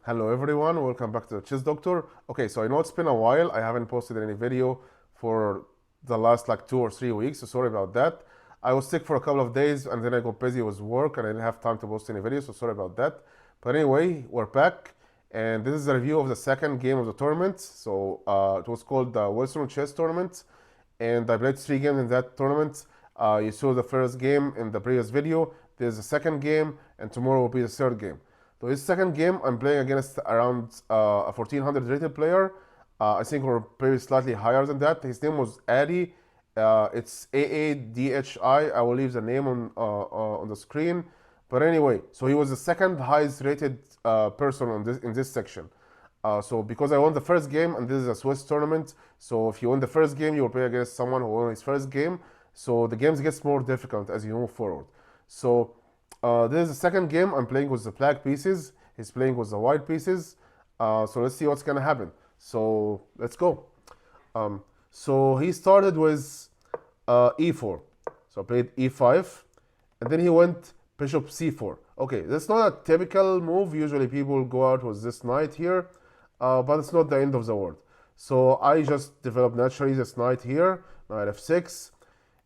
Hello everyone, welcome back to the Chess Doctor. Okay, so I know it's been a while. I haven't posted any video for the last like 2 or 3 weeks, so sorry about that. I was sick for a couple of days and then I got busy with work and I didn't have time to post any videos, so sorry about that. But anyway, we're back and this is a review of the second game of the tournament. So it was called the Wilson Chess Tournament and I played 3 games in that tournament. You saw the first game in the previous video. There's a second game and tomorrow will be the third game. So this second game, I'm playing against around a 1400 rated player. I think we're probably slightly higher than that. His name was Addy. It's AADHI. I will leave the name on the screen. But anyway, so he was the second highest rated person in this section. So because I won the first game, and this is a Swiss tournament, so if you win the first game, you will play against someone who won his first game. So the games gets more difficult as you move forward. So this is the second game. I'm playing with the black pieces. He's playing with the white pieces. So let's see what's gonna happen. So let's go. So he started with e4. So I played e5, and then he went bishop c4. Okay, that's not a typical move. Usually people go out with this knight here, but it's not the end of the world. So I just developed naturally this knight here, knight f6,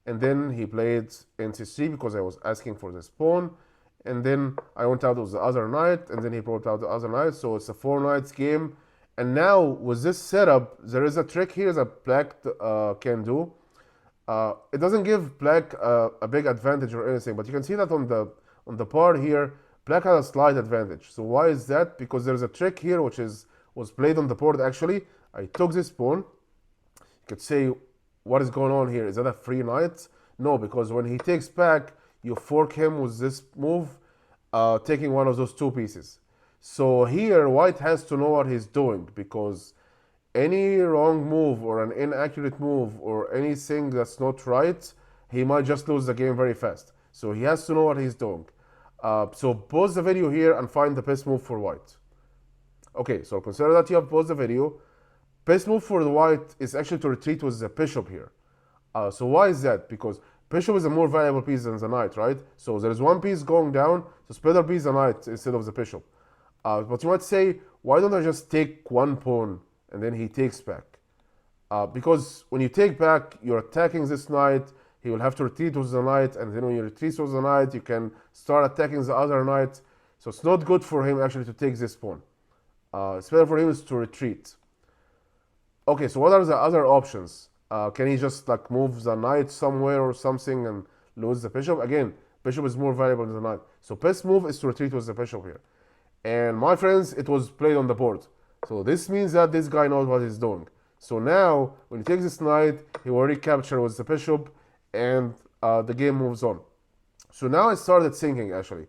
and then he played nc3 because I was asking for this pawn. And then I went out with the other knight, and then he brought out the other knight. So it's a 4 knights game. And now with this setup, there is a trick here that black can do. It doesn't give black a big advantage or anything, but you can see that on the part here, black has a slight advantage. So why is that? Because there's a trick here which was played on the board actually. I took this pawn. You could say, what is going on here? Is that a free knight? No, because when he takes back, you fork him with this move, taking one of those 2 pieces. So here, white has to know what he's doing, because any wrong move or an inaccurate move or anything that's not right, he might just lose the game very fast. So he has to know what he's doing. So pause the video here and find the best move for white. Okay, so consider that you have paused the video. Best move for the white is actually to retreat with the bishop here. So why is that? Because bishop is a more valuable piece than the knight, right? So there is 1 piece going down, so it's better be the knight instead of the bishop. But you might say, why don't I just take 1 pawn and then he takes back? Because when you take back, you're attacking this knight, he will have to retreat with the knight, and then when you retreat with the knight, you can start attacking the other knight. So it's not good for him actually to take this pawn. It's better for him is to retreat. Okay, so what are the other options? Can he just like move the knight somewhere or something and lose the bishop? Again, bishop is more valuable than the knight. So best move is to retreat with the bishop here. And my friends, it was played on the board. So this means that this guy knows what he's doing. So now, when he takes this knight, he already captured with the bishop, and the game moves on. So now I started thinking actually,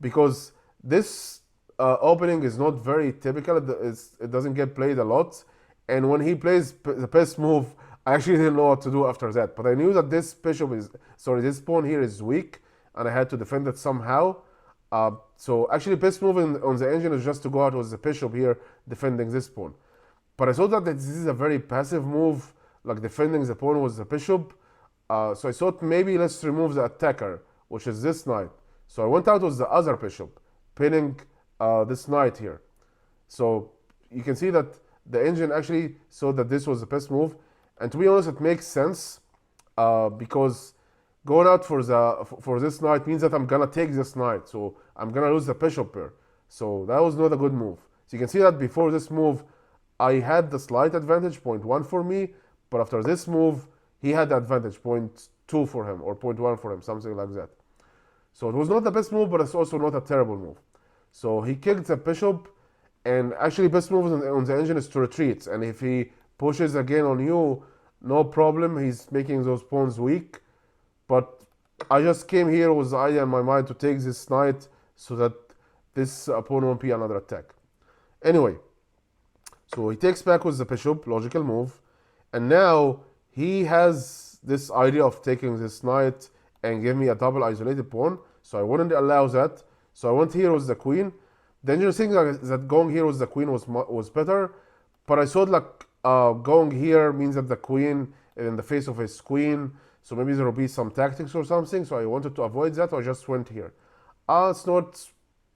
because this opening is not very typical. It doesn't get played a lot. And when he plays the best move, I actually didn't know what to do after that. But I knew that this this pawn here is weak, and I had to defend it somehow. So actually, best move on the engine is just to go out with the bishop here, defending this pawn. But I thought that this is a very passive move, like defending the pawn with the bishop. So I thought maybe let's remove the attacker, which is this knight. So I went out with the other bishop, pinning this knight here. So you can see that the engine actually saw that this was the best move, and to be honest, it makes sense because going out for this knight means that I'm gonna take this knight, so I'm gonna lose the bishop here. So that was not a good move. So you can see that before this move, I had the slight advantage, 0.1 for me, but after this move, he had the advantage, 0.2 for him or 0.1 for him, something like that. So it was not the best move, but it's also not a terrible move. So he kicked the bishop. And actually, best move on the engine is to retreat. And if he pushes again on you, no problem. He's making those pawns weak. But I just came here with the idea in my mind to take this knight so that this pawn won't be another attack. Anyway, so he takes back with the bishop, logical move. And now he has this idea of taking this knight and give me a double isolated pawn. So I wouldn't allow that. So I went here with the queen. The interesting thing is that going here with the queen was better, but I thought like going here means that the queen is in the face of his queen, so maybe there will be some tactics or something, so I wanted to avoid that, so I just went here. It's not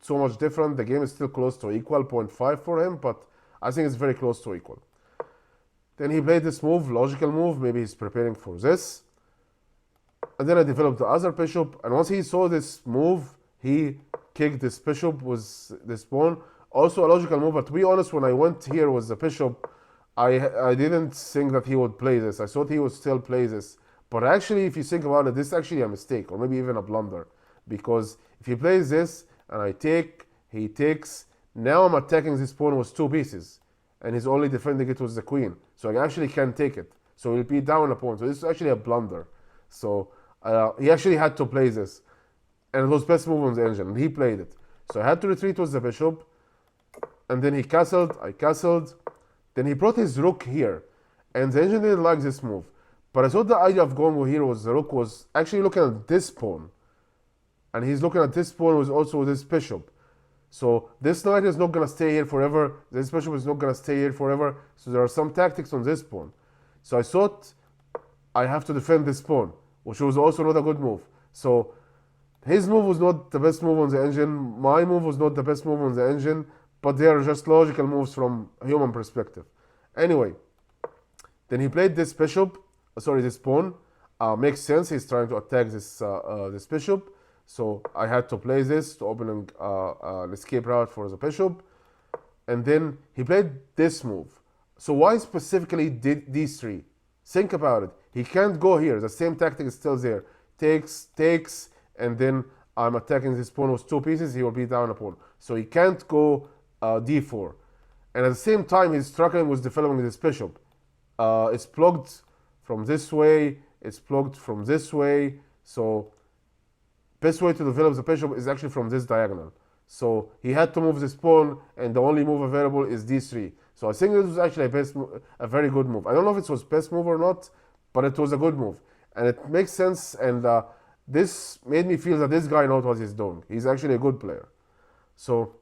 so much different. The game is still close to equal, 0.5 for him, but I think it's very close to equal. Then he played this move, logical move. Maybe he's preparing for this. And then I developed the other bishop. And once he saw this move, he kicked this bishop with this pawn. Also a logical move, but to be honest, when I went here with the bishop, I didn't think that he would play this. I thought he would still play this. But actually, if you think about it, this is actually a mistake, or maybe even a blunder. Because if he plays this, and I take, he takes, now I'm attacking this pawn with 2 pieces. And he's only defending it with the queen. So I actually can't take it. So he'll be down a pawn. So this is actually a blunder. So he actually had to play this. And it was best move on the engine. And he played it. So I had to retreat with the bishop. And then he castled, I castled. Then he brought his rook here. And the engine didn't like this move. But I thought the idea of going here was the rook was actually looking at this pawn. And he's looking at this pawn was also this bishop. So this knight is not going to stay here forever. This bishop is not going to stay here forever. So there are some tactics on this pawn. So I thought I have to defend this pawn, which was also not a good move. So his move was not the best move on the engine. My move was not the best move on the engine. But they are just logical moves from a human perspective. Anyway, then he played this bishop, this pawn. Makes sense, he's trying to attack this bishop. So I had to play this to open an escape route for the bishop. And then he played this move. So why specifically did these 3? Think about it. He can't go here. The same tactic is still there. Takes, and then I'm attacking this pawn with 2 pieces. He will be down a pawn. So he can't go d4, and at the same time he's struggling with developing this bishop. It's blocked from this way, it's blocked from this way, so best way to develop the bishop is actually from this diagonal. So he had to move this pawn, and the only move available is d3. So I think this was actually a very good move. I don't know if it was best move or not, but it was a good move, and it makes sense, and this made me feel that this guy knows what he's doing. He's actually a good player. So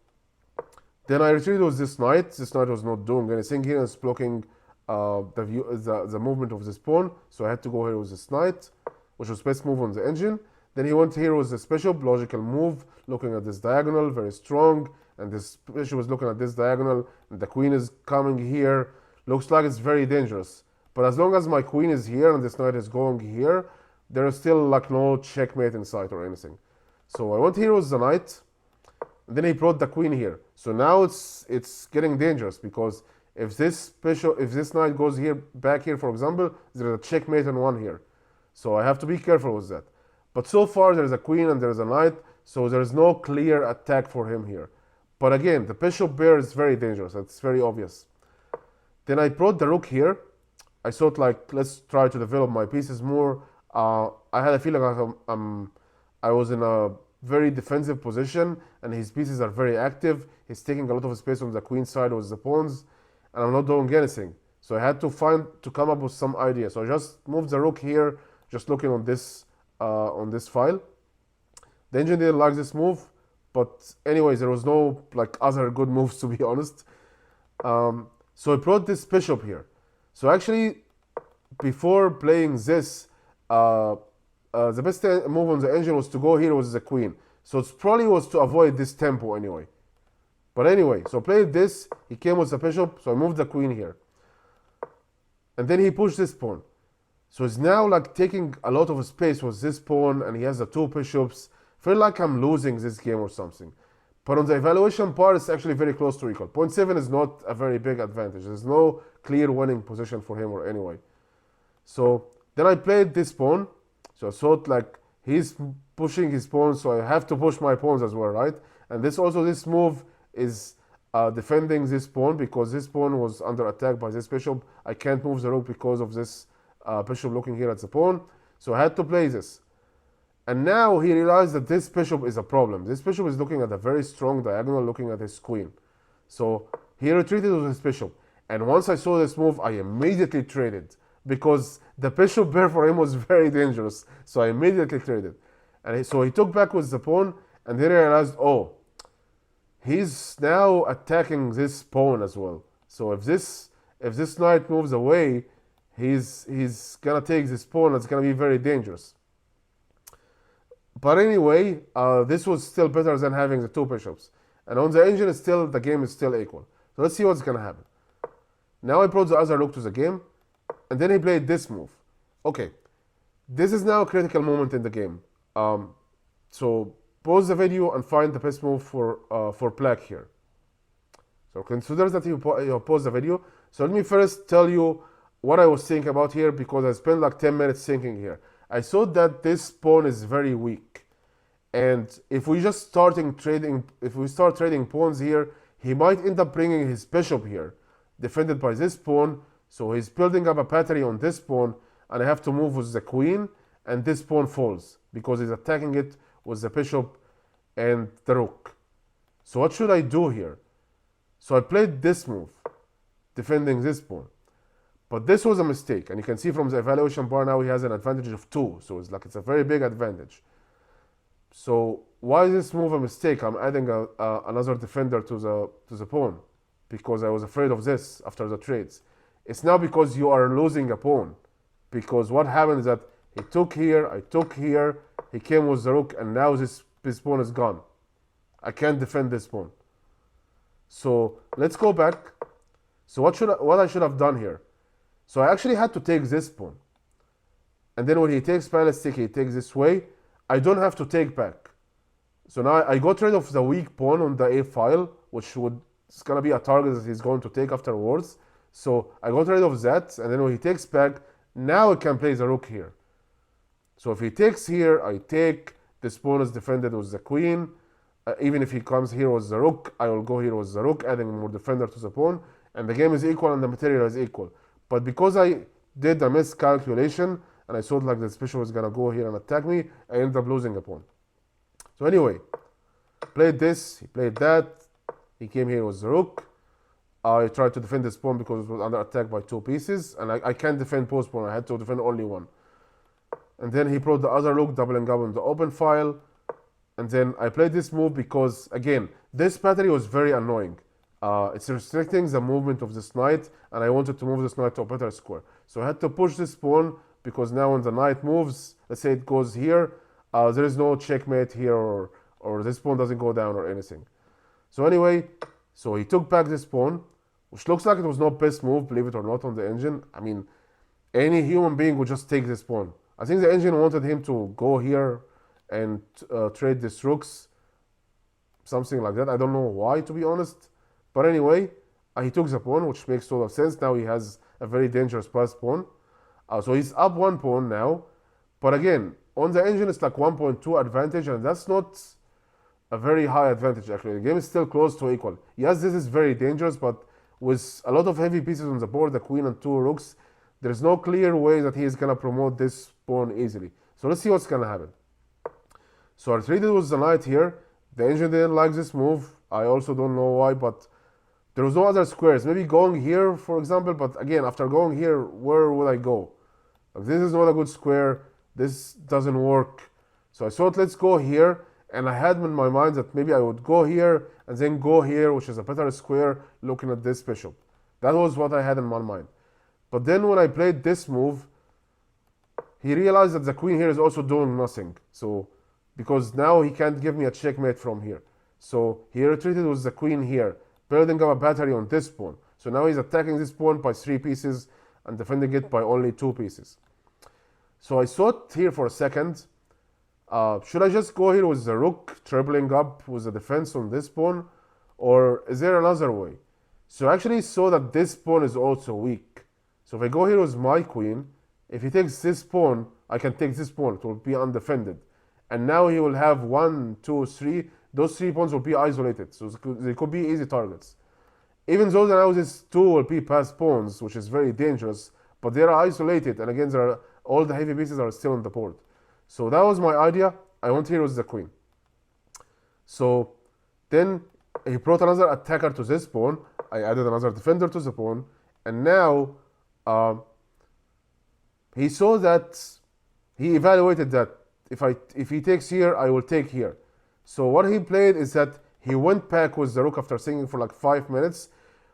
then I retreated with this knight. This knight was not doing anything here. It's blocking the movement of this pawn. So I had to go here with this knight, which was best move on the engine. Then he went here with this bishop, logical move, looking at this diagonal, very strong. And this bishop is looking at this diagonal, and the queen is coming here. Looks like it's very dangerous. But as long as my queen is here and this knight is going here, there is still like no checkmate in sight or anything. So I went here with the knight. And then he brought the queen here. So now it's getting dangerous, because if this knight goes here, back here, for example, there's a checkmate on 1 here. So I have to be careful with that. But so far there's a queen and there's a knight, so there's no clear attack for him here. But again, the bishop bear is very dangerous. It's very obvious. Then I brought the rook here. I thought, like, let's try to develop my pieces more. I had a feeling like I was in a very defensive position, and his pieces are very active. He's taking a lot of space on the queen side with the pawns, and I'm not doing anything. So I had to come up with some idea. So I just moved the rook here, just looking on this file. The engine didn't like this move, but anyways, there was no like other good moves, to be honest. So I brought this bishop here. So actually, before playing this, the best move on the engine was to go here with the queen. So it probably was to avoid this tempo anyway. But anyway, so I played this, he came with the bishop, so I moved the queen here. And then he pushed this pawn. So he's now like taking a lot of space with this pawn, and he has the 2 bishops. Feel like I'm losing this game or something. But on the evaluation part, it's actually very close to equal. 0.7 is not a very big advantage. There's no clear winning position for him or anyway. So then I played this pawn. So I thought like he's pushing his pawns, so I have to push my pawns as well, right? And this move is defending this pawn, because this pawn was under attack by this bishop. I can't move the rook because of this bishop looking here at the pawn. So I had to play this. And now he realized that this bishop is a problem. This bishop is looking at a very strong diagonal, looking at his queen. So he retreated with his bishop. And once I saw this move, I immediately traded, because the bishop pair for him was very dangerous. So I immediately traded. And so he took back with the pawn, and then I realized, oh, he's now attacking this pawn as well. So if this knight moves away, he's gonna take this pawn. It's gonna be very dangerous. But anyway, this was still better than having the 2 bishops. And on the engine, the game is still equal. So let's see what's gonna happen. Now I brought the other rook to the game, and then he played this move. Okay, this is now a critical moment in the game. So pause the video and find the best move for black here. So consider that you pause the video. So let me first tell you what I was thinking about here, because I spent like 10 minutes thinking here. I thought that this pawn is very weak. And if we start trading pawns here, he might end up bringing his bishop here, defended by this pawn. So he's building up a battery on this pawn, and I have to move with the queen, and this pawn falls because he's attacking it with the bishop and the rook. So what should I do here? So I played this move, defending this pawn. But this was a mistake, and you can see from the evaluation bar now he has an advantage of 2. So it's a very big advantage. So why is this move a mistake? I'm adding another defender to the pawn because I was afraid of this after the trades. It's now because you are losing a pawn. Because what happened is that he took here, I took here, he came with the rook, and now this pawn is gone. I can't defend this pawn. So let's go back. So what I should have done here? So I actually had to take this pawn. And then when he takes ballistic, he takes this way. I don't have to take back. So now I got rid of the weak pawn on the A file, which it's going to be a target that he's going to take afterwards. So I got rid of that, and then when he takes back, now I can play the rook here. So if he takes here, I take. This pawn is defended with the queen. Even if he comes here with the rook, I will go here with the rook, adding more defender to the pawn. And the game is equal and the material is equal. But because I did a miscalculation, and I thought like this bishop was going to go here and attack me, I ended up losing a pawn. So anyway, played this, he played that. He came here with the rook. I tried to defend this pawn because it was under attack by 2 pieces, and I can't defend both pawns. I had to defend only one. And then he brought the other rook, doubling up on the open file. And then I played this move because, again, this battery was very annoying. It's restricting the movement of this knight, and I wanted to move this knight to a better square. So I had to push this pawn, because now when the knight moves, let's say it goes here, there is no checkmate here, or this pawn doesn't go down or anything. So anyway, so he took back this pawn, which looks like it was not best move, believe it or not, on the engine. I mean, any human being would just take this pawn. I think the engine wanted him to go here and trade these rooks, something like that. I don't know why, to be honest. But anyway, he took the pawn, which makes total sense. Now he has a very dangerous pass pawn. So he's up 1 pawn now. But again, on the engine, it's like 1.2 advantage, and that's not a very high advantage, actually. The game is still close to equal. Yes, this is very dangerous, but with a lot of heavy pieces on the board, the queen and 2 rooks, there's no clear way that he is going to promote this pawn easily. So let's see what's going to happen. So I traded with the knight here. The engine didn't like this move. I also don't know why, but there was no other squares. Maybe going here, for example, but again, after going here, where will I go? Like, this is not a good square. This doesn't work. So I thought, let's go here. And I had in my mind that maybe I would go here and then go here, which is a better square, looking at this bishop. That was what I had in my mind. But then when I played this move, he realized that the queen here is also doing nothing. So, because now he can't give me a checkmate from here. So he retreated with the queen here, building up a battery on this pawn. So now he's attacking this pawn by 3 pieces and defending it by only 2 pieces. So I thought here for a second, should I just go here with the rook, trebling up with the defense on this pawn? Or is there another way? So I actually saw that this pawn is also weak. So if I go here with my queen, if he takes this pawn, I can take this pawn. It will be undefended. And now he will have 1, 2, 3. Those 3 pawns will be isolated. So they could be easy targets. Even though now these 2 will be passed pawns, which is very dangerous, but they are isolated. And again, all the heavy pieces are still on the board. So that was my idea. I went here with the queen. So then he brought another attacker to this pawn. I added another defender to the pawn. And now he saw that, he evaluated that if he takes here, I will take here. So what he played is that he went back with the rook after thinking for like 5 minutes,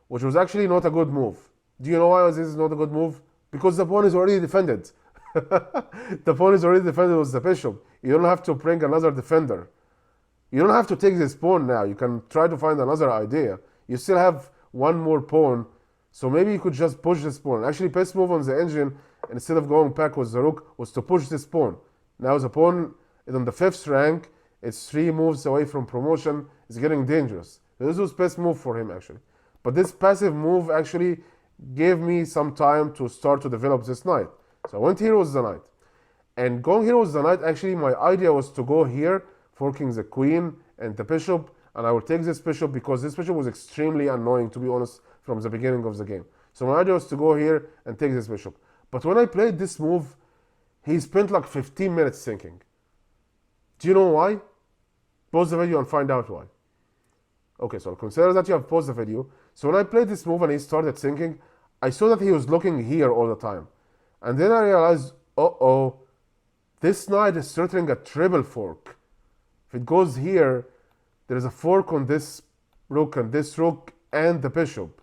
which was actually not a good move. Do you know why this is not a good move? Because the pawn is already defended. The pawn is already defended with the bishop. You don't have to bring another defender. You don't have to take this pawn now. You can try to find another idea. You still have one more pawn, so maybe you could just push this pawn. Actually, best move on the engine, instead of going back with the rook, was to push this pawn. Now the pawn is on the 5th rank. It's 3 moves away from promotion. It's getting dangerous. This was best move for him, actually. But this passive move actually gave me some time to start to develop this knight. So I went here with the knight. And going here with the knight, actually, my idea was to go here, forking the queen and the bishop, and I will take this bishop because this bishop was extremely annoying, to be honest, from the beginning of the game. So my idea was to go here and take this bishop. But when I played this move, he spent like 15 minutes thinking. Do you know why? Pause the video and find out why. Okay, so consider that you have paused the video. So when I played this move and he started thinking, I saw that he was looking here all the time. And then I realized, uh-oh, this knight is threatening a triple fork. If it goes here, there is a fork on this rook and this rook and the bishop.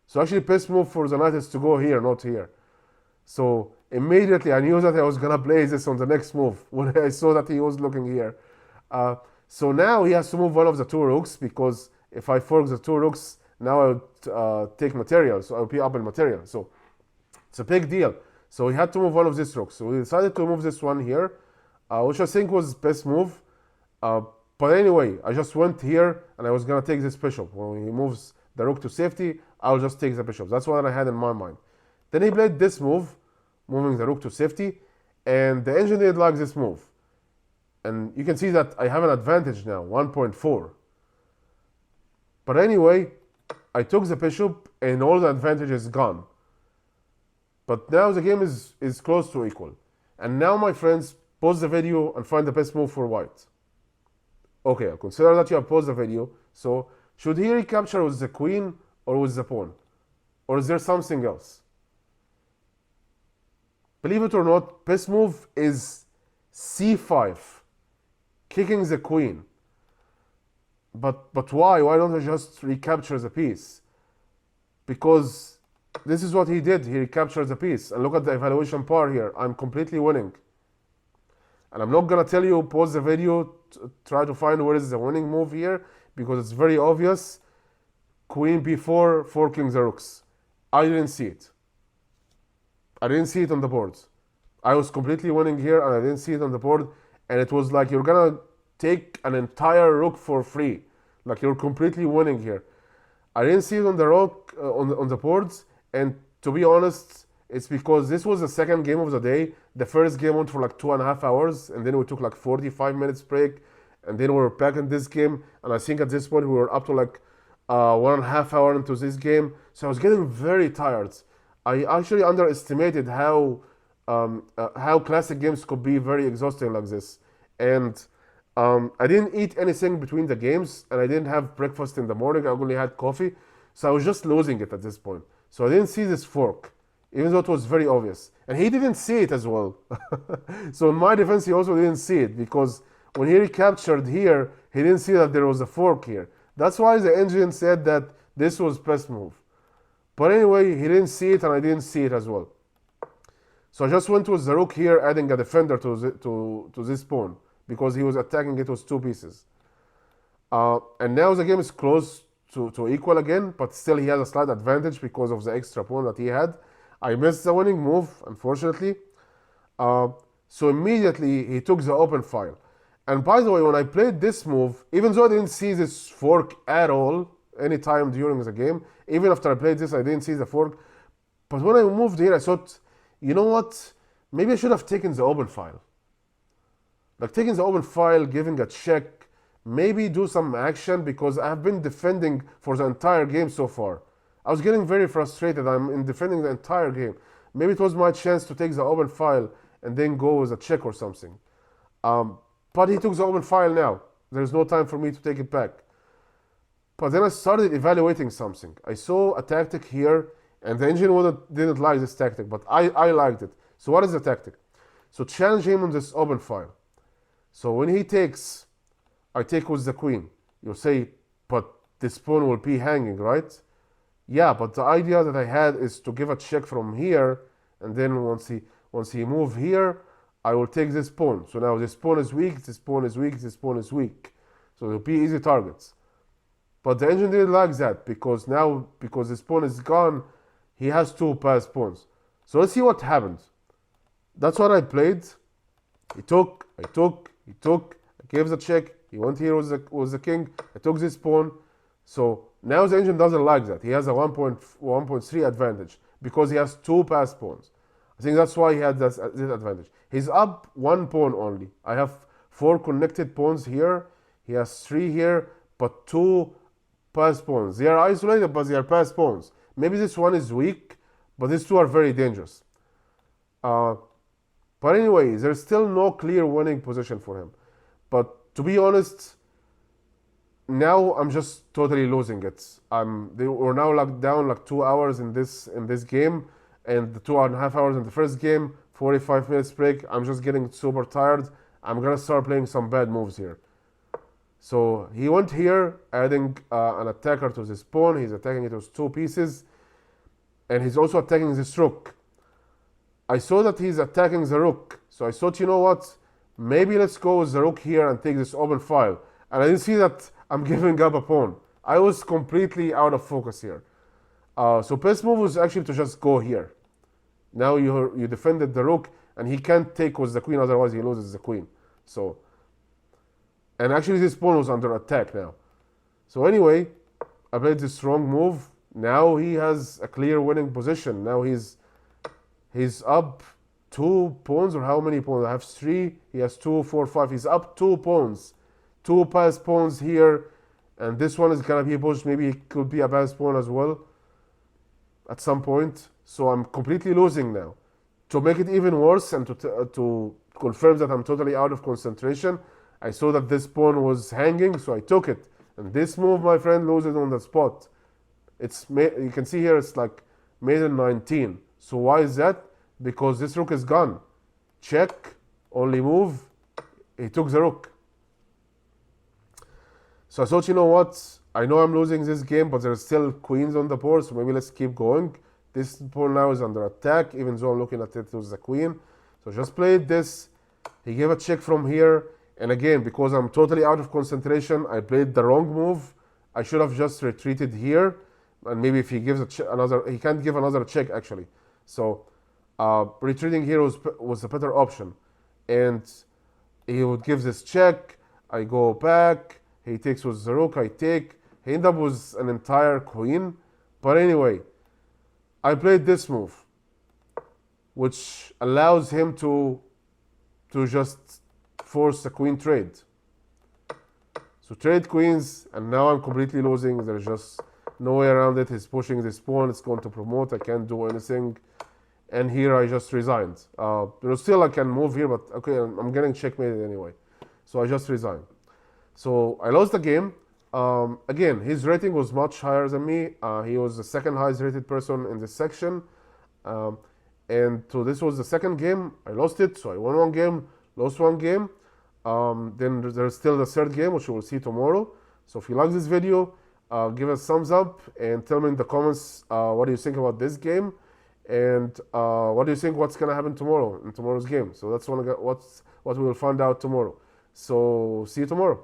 So actually, best move for the knight is to go here, not here. So immediately I knew that I was gonna play this on the next move when I saw that he was looking here. So now he has to move one of the 2 rooks, because if I fork the 2 rooks, now I would take material, so I would be up in material. So it's a big deal. So he had to move one of these rooks. So we decided to move this one here, which I think was best move. But anyway, I just went here and I was gonna take this bishop. When he moves the rook to safety, I'll just take the bishop. That's what I had in my mind. Then he played this move, moving the rook to safety, and the engine didn't like this move. And you can see that I have an advantage now, 1.4. But anyway, I took the bishop and all the advantage is gone. But now the game is close to equal. And now, my friends, pause the video and find the best move for white. Okay, consider that you have paused the video. So should he recapture with the queen or with the pawn? Or is there something else? Believe it or not, best move is c5, kicking the queen. But why? Why don't I just recapture the piece? Because this is what he did. He recaptured the piece. And look at the evaluation bar here. I'm completely winning. And I'm not going to tell you, pause the video, try to find where is the winning move here, because it's very obvious. Queen b4, forking the rooks. I didn't see it. I didn't see it on the board. I was completely winning here and I didn't see it on the board. And it was like you're going to take an entire rook for free. Like you're completely winning here. I didn't see it on the rook, on the boards. And to be honest, it's because this was the second game of the day. The first game went for like 2.5 hours, and then we took like 45 minutes break, and then we were back in this game. And I think at this point we were up to like 1.5 hour into this game. So I was getting very tired. I actually underestimated how classic games could be very exhausting like this. And I didn't eat anything between the games, and I didn't have breakfast in the morning. I only had coffee. So I was just losing it at this point. So I didn't see this fork, even though it was very obvious. And he didn't see it as well. So in my defense, he also didn't see it, because when he recaptured here, he didn't see that there was a fork here. That's why the engine said that this was best move. But anyway, he didn't see it and I didn't see it as well. So I just went with the rook here, adding a defender to this pawn, because he was attacking it with 2 pieces. And now the game is close to equal again, but still he has a slight advantage because of the extra pawn that he had. I missed the winning move, unfortunately. So immediately he took the open file. And by the way, when I played this move, even though I didn't see this fork at all any time during the game, even after I played this, I didn't see the fork. But when I moved here, I thought, you know what? Maybe I should have taken the open file. Like taking the open file, giving a check, maybe do some action, because I've been defending for the entire game so far. I was getting very frustrated. I'm in defending the entire game. Maybe it was my chance to take the open file and then go with a check or something. But he took the open file now. There's no time for me to take it back. But then I started evaluating something. I saw a tactic here, and the engine didn't like this tactic, but I liked it. So what is the tactic? So challenge him on this open file. So when he takes, I take with the queen. You'll say, but this pawn will be hanging, right? Yeah, but the idea that I had is to give a check from here, and then once he move here, I will take this pawn. So now this pawn is weak, this pawn is weak, this pawn is weak. So it'll be easy targets. But the engine didn't like that because now, because his pawn is gone, he has two passed pawns. So let's see what happens. That's what I played. He took, I took, he took, I gave the check, he went here with the king, I took this pawn. So now the engine doesn't like that. He has a 1.3 advantage because he has two passed pawns. I think that's why he had this advantage. He's up one pawn only. I have four connected pawns here. He has three here, but two passed pawns. They are isolated, but they are passed pawns. Maybe this one is weak, but these two are very dangerous. But anyway, there's still no clear winning position for him. But to be honest, now I'm just totally losing it. We're now like down like 2 hours in this game, and the 2.5 hours in the first game, 45 minutes break. I'm just getting super tired. I'm gonna start playing some bad moves here. So he went here, adding an attacker to this pawn. He's attacking it with two pieces, and he's also attacking this rook. I saw that he's attacking the rook, so I thought, you know what? Maybe let's go with the rook here and take this open file. And I didn't see that I'm giving up a pawn. I was completely out of focus here. So best move was actually to just go here. Now you defended the rook, and he can't take with the queen, otherwise he loses the queen. So, and actually this pawn was under attack now. So anyway, I played this wrong move. Now he has a clear winning position. Now he's up 2 pawns, or how many pawns? I have 3. He has 2, 4, 5. He's up 2 pawns. 2 passed pawns here, and this one is gonna be pushed. Maybe it could be a passed pawn as well at some point. So I'm completely losing now. To make it even worse and to confirm that I'm totally out of concentration, I saw that this pawn was hanging, so I took it. And this move, my friend, loses on the spot. You can see here it's like made in 19. So why is that? Because this rook is gone. Check, only move. He took the rook. So I thought, you know what? I know I'm losing this game, but there's still queens on the board, so maybe let's keep going. This pawn now is under attack, even though I'm looking at it with the queen. So just played this. He gave a check from here. And again, because I'm totally out of concentration, I played the wrong move. I should have just retreated here. And maybe if he gives he can't give another check actually. So retreating here was a better option. And he would give this check. I go back. He takes with the rook. I take. He ended up with an entire queen. But anyway, I played this move, which allows him to just force a queen trade. So trade queens, and now I'm completely losing. There's just no way around it. He's pushing this pawn. It's going to promote. I can't do anything. And here I just resigned. Still I can move here, but okay, I'm getting checkmated anyway. So I just resigned. So I lost the game. Again, his rating was much higher than me. He was the second highest rated person in this section. And so this was the second game. I lost it. So I won one game, lost one game. Then there's still the third game, which we will see tomorrow. So if you like this video, give us a thumbs up and tell me in the comments what do you think about this game, and what do you think what's gonna happen tomorrow in tomorrow's game. So that's what we will find out tomorrow. So see you tomorrow.